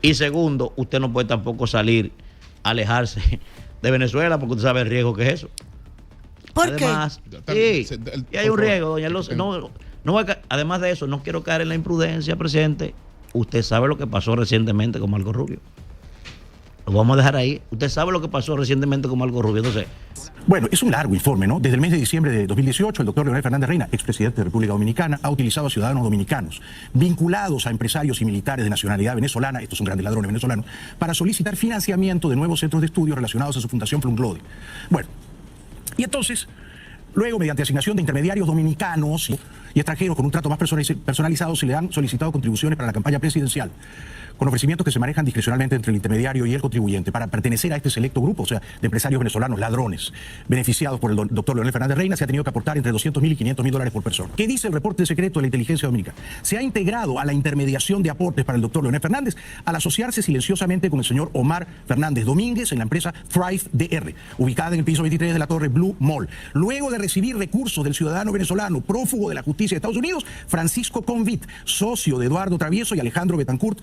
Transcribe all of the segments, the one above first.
Y segundo, usted no puede tampoco salir, alejarse de Venezuela, porque usted sabe el riesgo que es eso. ¿Por Además, qué? sí, y hay un riesgo, doña Loza. Además de eso, no quiero caer en la imprudencia, presidente. Usted sabe lo que pasó recientemente con Marco Rubio. Lo vamos a dejar ahí. Usted sabe lo que pasó recientemente con Marco Rubio. Entonces, bueno, es un largo informe, ¿no? Desde el mes de diciembre de 2018, el doctor Leonel Fernández Reina, expresidente de República Dominicana, ha utilizado a ciudadanos dominicanos vinculados a empresarios y militares de nacionalidad venezolana, estos son grandes ladrones venezolanos, para solicitar financiamiento de nuevos centros de estudio relacionados a su fundación Flunglode. Bueno, y entonces, luego, mediante asignación de intermediarios dominicanos y extranjeros con un trato más personalizado, se le han solicitado contribuciones para la campaña presidencial, con ofrecimientos que se manejan discrecionalmente entre el intermediario y el contribuyente para pertenecer a este selecto grupo, o sea, de empresarios venezolanos, ladrones, beneficiados por el doctor Leonel Fernández Reina. Se ha tenido que aportar entre $200,000 y $500,000 por persona. ¿Qué dice el reporte secreto de la inteligencia dominicana? Se ha integrado a la intermediación de aportes para el doctor Leonel Fernández al asociarse silenciosamente con el señor Omar Fernández Domínguez en la empresa Thrive DR, ubicada en el piso 23 de la Torre Blue Mall. Luego de recibir recursos del ciudadano venezolano prófugo de la justicia de Estados Unidos, Francisco Convit, socio de Eduardo Travieso y Alejandro Betancourt,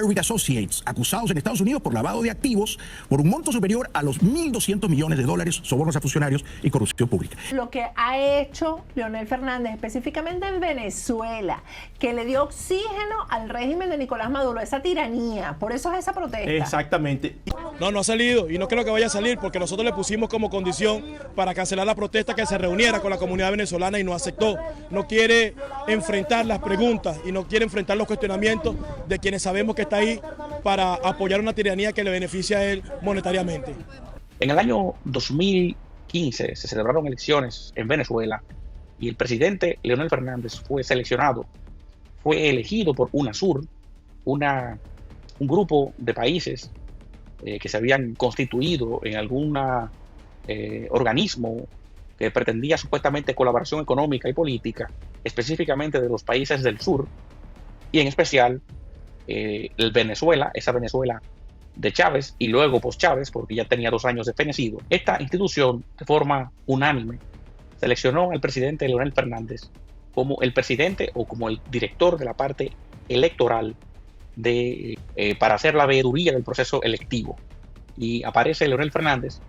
Associates, acusados en Estados Unidos por lavado de activos por un monto superior a los $1.200 millones, sobornos a funcionarios y corrupción pública. Lo que ha hecho Leonel Fernández específicamente en Venezuela, que le dio oxígeno al régimen de Nicolás Maduro, esa tiranía, por eso es esa protesta. Exactamente. No ha salido y no creo que vaya a salir porque nosotros le pusimos como condición para cancelar la protesta que se reuniera con la comunidad venezolana y no aceptó. No quiere enfrentar las preguntas y no quiere enfrentar los cuestionamientos de quienes sabemos que está ahí para apoyar una tiranía que le beneficia a él monetariamente. En el año 2015 se celebraron elecciones en Venezuela y el presidente Leonel Fernández fue elegido por UNASUR, un grupo de países que se habían constituido en algún organismo que pretendía supuestamente colaboración económica y política, específicamente de los países del sur, y en especial el Venezuela, esa Venezuela de Chávez y luego post-Chávez, porque ya tenía 2 años de fenecido. Esta institución, de forma unánime, seleccionó al presidente Leonel Fernández como el presidente o como el director de la parte electoral para hacer la veeduría del proceso electivo. Y aparece Leonel Fernández,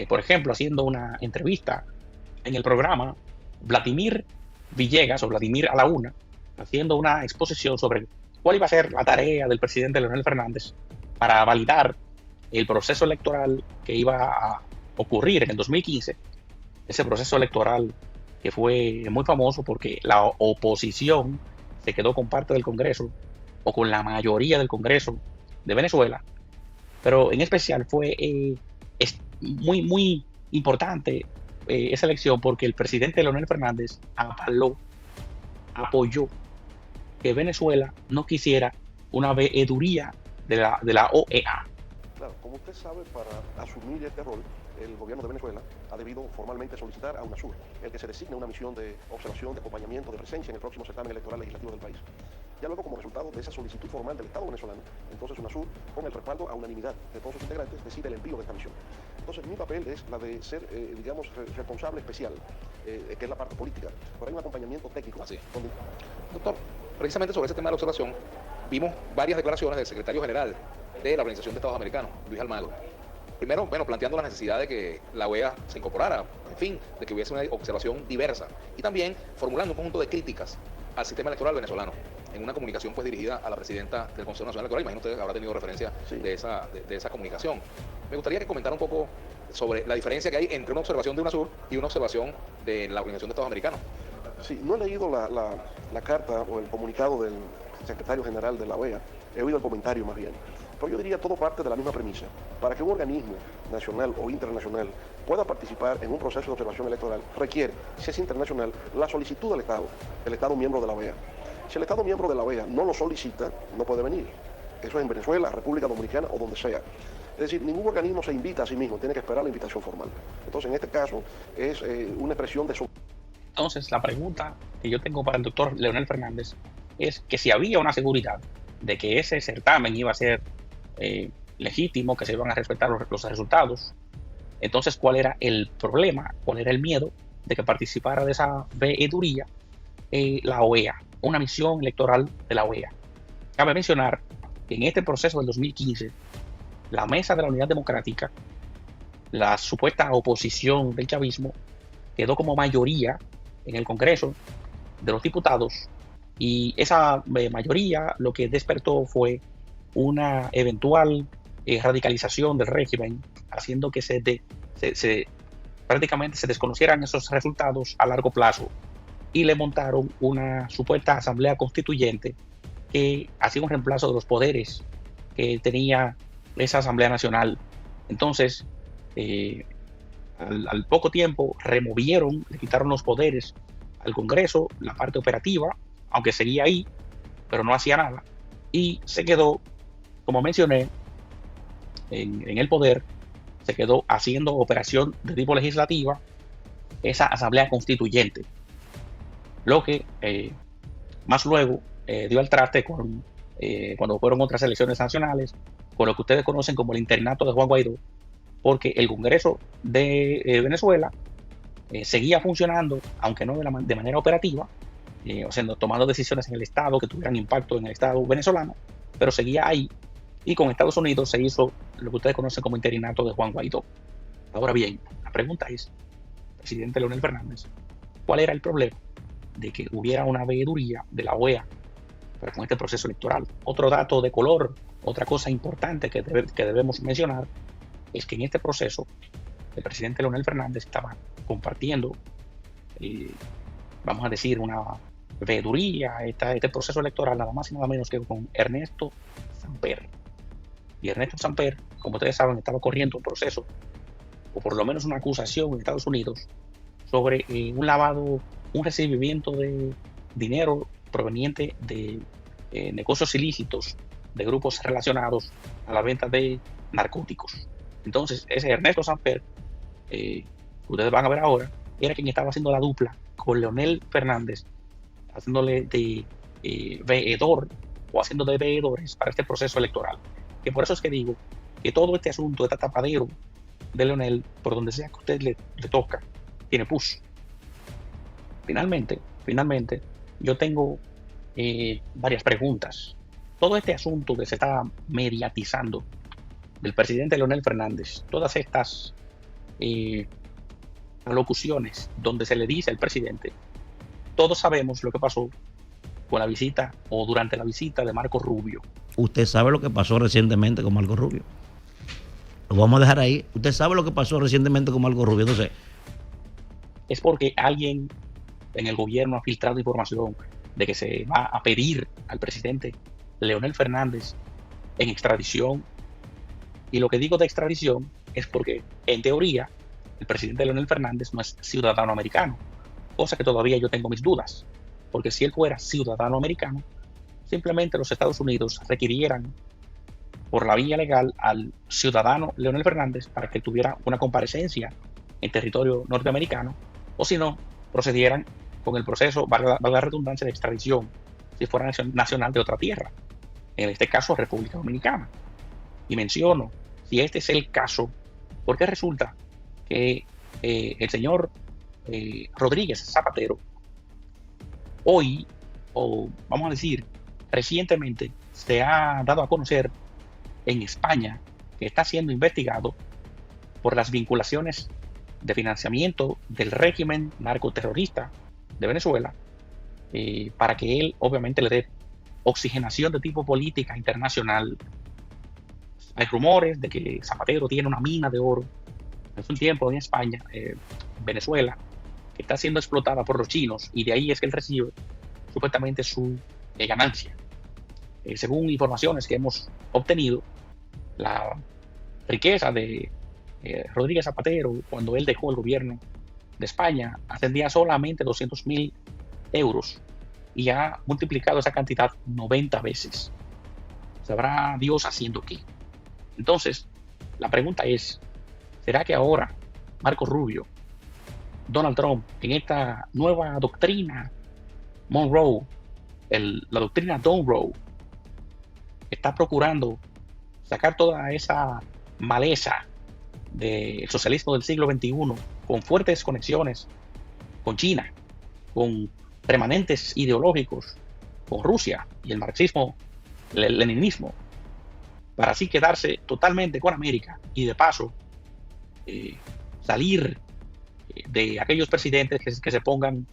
por ejemplo, haciendo una entrevista en el programa Vladimir Villegas o Vladimir a la Una, haciendo una exposición sobre cuál iba a ser la tarea del presidente Leonel Fernández para validar el proceso electoral que iba a ocurrir en el 2015, ese proceso electoral que fue muy famoso porque la oposición se quedó con parte del Congreso o con la mayoría del Congreso de Venezuela, pero en especial es muy importante esa elección porque el presidente Leonel Fernández apoyó que Venezuela no quisiera una veeduría de la OEA. Claro, como usted sabe, para asumir este rol, el gobierno de Venezuela ha debido formalmente solicitar a UNASUR, el que se designe una misión de observación, de acompañamiento, de presencia en el próximo certamen electoral legislativo del país. Ya luego, como resultado de esa solicitud formal del Estado venezolano, entonces UNASUR, con el respaldo a unanimidad de todos sus integrantes, decide el envío de esta misión. Entonces, mi papel es la de ser, responsable especial, que es la parte política, pero hay un acompañamiento técnico. Así. Doctor, precisamente sobre ese tema de la observación, vimos varias declaraciones del secretario general de la Organización de Estados Americanos, Luis Almagro. Primero, planteando la necesidad de que la OEA se incorporara, en fin, de que hubiese una observación diversa y también formulando un conjunto de críticas al sistema electoral venezolano en una comunicación pues dirigida a la presidenta del Consejo Nacional Electoral. Imagino usted habrá tenido referencia de esa comunicación. Me gustaría que comentara un poco sobre la diferencia que hay entre una observación de UNASUR y una observación de la Organización de Estados Americanos. Sí, no he leído la carta o el comunicado del secretario general de la OEA, he oído el comentario más bien. Pero yo diría todo parte de la misma premisa. Para que un organismo nacional o internacional pueda participar en un proceso de observación electoral, requiere, si es internacional, la solicitud del Estado miembro de la OEA. Si el Estado miembro de la OEA no lo solicita, no puede venir. Eso es en Venezuela, República Dominicana o donde sea. Es decir, ningún organismo se invita a sí mismo, tiene que esperar la invitación formal. Entonces, en este caso, es una expresión de su... Entonces, la pregunta que yo tengo para el doctor Leonel Fernández es que si había una seguridad de que ese certamen iba a ser legítimo, que se iban a respetar los resultados, entonces, ¿cuál era el problema? ¿Cuál era el miedo de que participara de esa veeduría la OEA, una misión electoral de la OEA? Cabe mencionar que en este proceso del 2015, la Mesa de la Unidad Democrática, la supuesta oposición del chavismo, quedó como mayoría en el Congreso de los Diputados, y esa mayoría lo que despertó fue una eventual radicalización del régimen, haciendo que prácticamente se desconocieran esos resultados a largo plazo, y le montaron una supuesta asamblea constituyente que hacía un reemplazo de los poderes que tenía esa Asamblea Nacional. Entonces, al poco tiempo removieron, le quitaron los poderes al Congreso, la parte operativa, aunque seguía ahí, pero no hacía nada, y se quedó, como mencioné, en el poder, se quedó haciendo operación de tipo legislativa esa Asamblea Constituyente, lo que más luego dio al traste cuando fueron otras elecciones nacionales, con lo que ustedes conocen como el interinato de Juan Guaidó, porque el Congreso de Venezuela seguía funcionando, aunque no de manera operativa, o sea, tomando decisiones en el Estado que tuvieran impacto en el Estado venezolano, pero seguía ahí, y con Estados Unidos se hizo lo que ustedes conocen como interinato de Juan Guaidó. Ahora bien, la pregunta es, presidente Leonel Fernández, ¿cuál era el problema de que hubiera una veeduría de la OEA pero con este proceso electoral? Otro dato de color, otra cosa importante que debemos mencionar, es que en este proceso el presidente Leonel Fernández estaba compartiendo, vamos a decir, una veeduría, este proceso electoral, nada más y nada menos que con Ernesto Samper. Y Ernesto Samper, como ustedes saben, estaba corriendo un proceso, o por lo menos una acusación en Estados Unidos, sobre un lavado, un recibimiento de dinero proveniente de negocios ilícitos de grupos relacionados a la venta de narcóticos. Entonces, ese Ernesto Samper, ustedes van a ver ahora, era quien estaba haciendo la dupla con Leonel Fernández, haciéndole de veedor o haciendo de veedores para este proceso electoral. Que por eso es que digo que todo este asunto, este tapadero de Leonel, por donde sea que a usted le toca, tiene push. Finalmente, yo tengo varias preguntas. Todo este asunto que se está mediatizando del presidente Leonel Fernández, todas estas alocuciones donde se le dice al presidente, todos sabemos lo que pasó con la visita o durante la visita de Marco Rubio. Usted sabe lo que pasó recientemente con Marco Rubio. Lo vamos a dejar ahí. Usted sabe lo que pasó recientemente con Marco Rubio. Entonces, es porque alguien en el gobierno ha filtrado información de que se va a pedir al presidente Leonel Fernández en extradición. Y lo que digo de extradición es porque, en teoría, el presidente Leonel Fernández no es ciudadano americano, cosa que todavía yo tengo mis dudas, porque si él fuera ciudadano americano, simplemente los Estados Unidos requirieran por la vía legal al ciudadano Leonel Fernández para que tuviera una comparecencia en territorio norteamericano, o si no, procedieran con el proceso, valga la redundancia, de extradición, si fuera nacional de otra tierra, en este caso República Dominicana. Y menciono, si este es el caso, porque resulta que el señor Rodríguez Zapatero, hoy, o vamos a decir, recientemente, se ha dado a conocer en España que está siendo investigado por las vinculaciones de financiamiento del régimen narcoterrorista de Venezuela, para que él obviamente le dé oxigenación de tipo política internacional. Hay rumores de que Zapatero tiene una mina de oro hace un tiempo en España, Venezuela, que está siendo explotada por los chinos, y de ahí es que él recibe supuestamente su ganancia. Según informaciones que hemos obtenido, la riqueza de Rodríguez Zapatero, cuando él dejó el gobierno de España, ascendía solamente 200.000 euros, y ha multiplicado esa cantidad 90 veces. ¿Sabrá Dios haciendo qué? Entonces, la pregunta es, ¿será que ahora Marco Rubio, Donald Trump, en esta nueva doctrina Monroe, la doctrina Monroe, está procurando sacar toda esa maleza del socialismo del siglo XXI con fuertes conexiones con China, con remanentes ideológicos con Rusia y el marxismo, el leninismo, para así quedarse totalmente con América y de paso salir de aquellos presidentes que se pongan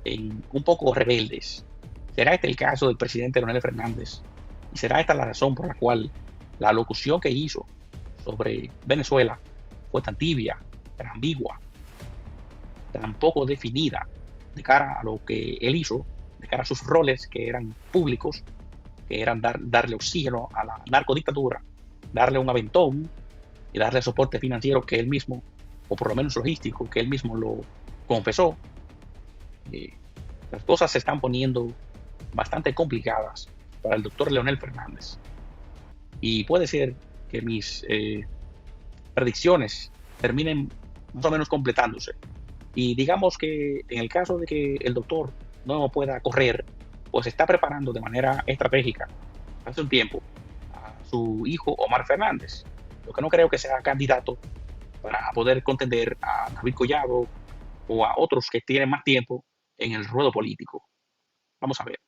un poco rebeldes. ¿Será este el caso del presidente Leonel Fernández? ¿Y será esta la razón por la cual la locución que hizo sobre Venezuela fue tan tibia, tan ambigua, tan poco definida de cara a lo que él hizo, de cara a sus roles que eran públicos, que eran darle oxígeno a la narcodictadura, darle un aventón y darle soporte financiero que él mismo, o por lo menos logístico, que él mismo lo confesó? Las cosas se están poniendo bastante complicadas para el doctor Leonel Fernández. Y puede ser que mis predicciones terminen más o menos completándose. Y digamos que en el caso de que el doctor no pueda correr, pues está preparando de manera estratégica hace un tiempo a su hijo Omar Fernández, lo que no creo que sea candidato para poder contender a David Collado o a otros que tienen más tiempo en el ruedo político. Vamos a ver.